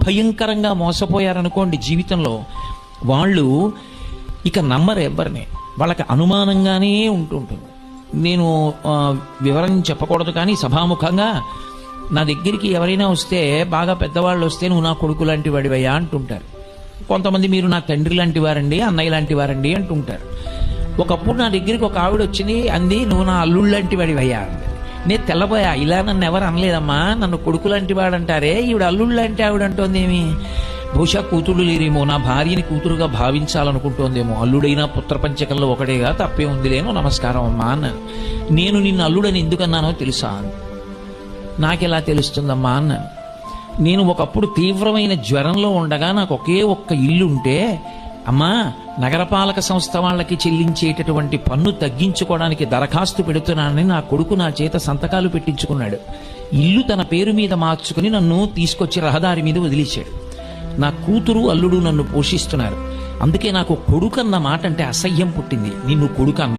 భయంకరంగా మోసపోయారనుకోండి జీవితంలో, వాళ్ళు ఇక నమ్మరు ఎవరిని. వాళ్ళకి అనుమానంగానే ఉంటుంటుంది. నేను వివరం చెప్పకూడదు కానీ సభాముఖంగా నా దగ్గరికి ఎవరైనా వస్తే, బాగా పెద్దవాళ్ళు వస్తే, నువ్వు నా కొడుకు లాంటి వాడివయ్యా అంటుంటారు. కొంతమంది మీరు నా తండ్రి లాంటి వారండి, అన్నయ్య లాంటి వారండి అంటుంటారు. ఒకప్పుడు నా దగ్గరికి ఒక ఆవిడ వచ్చింది, అంది నువ్వు నా అల్లుళ్ళు లాంటి వాడివయ్యా అంది. నేను తెల్లబోయా, ఇలా నన్ను ఎవరు అనలేదమ్మా, నన్ను కొడుకు లాంటి వాడు అంటారే, ఈవిడ అల్లుళ్ళు లాంటి ఆవిడ అంటోందేమి. బహుశా కూతురు లేరేమో, నా భార్యని కూతురుగా భావించాలనుకుంటోందేమో. అల్లుడైనా పుత్రపంచకంలో ఒకటేగా, తప్పే ఉందిలేమో, నమస్కారం అమ్మా అన్నాను. నేను నిన్ను అల్లుడని ఎందుకన్నానో తెలుసా? నాకెలా తెలుస్తుందమ్మా అన్నాను. నేను ఒకప్పుడు తీవ్రమైన జ్వరంలో ఉండగా నాకు ఒకే ఒక్క ఇల్లు ఉంటే, అమ్మా నగరపాలక సంస్థ వాళ్ళకి చెల్లించేటటువంటి పన్ను తగ్గించుకోవడానికి దరఖాస్తు పెడుతున్నానని నా కొడుకు నా చేత సంతకాలు పెట్టించుకున్నాడు. ఇల్లు తన పేరు మీద మార్చుకుని నన్ను తీసుకొచ్చి రహదారి మీద వదిలేశాడు. నా కూతురు అల్లుడు నన్ను పోషిస్తున్నారు. అందుకే నాకు కొడుకు అన్న మాట అంటే అసహ్యం పుట్టింది. నిన్ను కొడుకు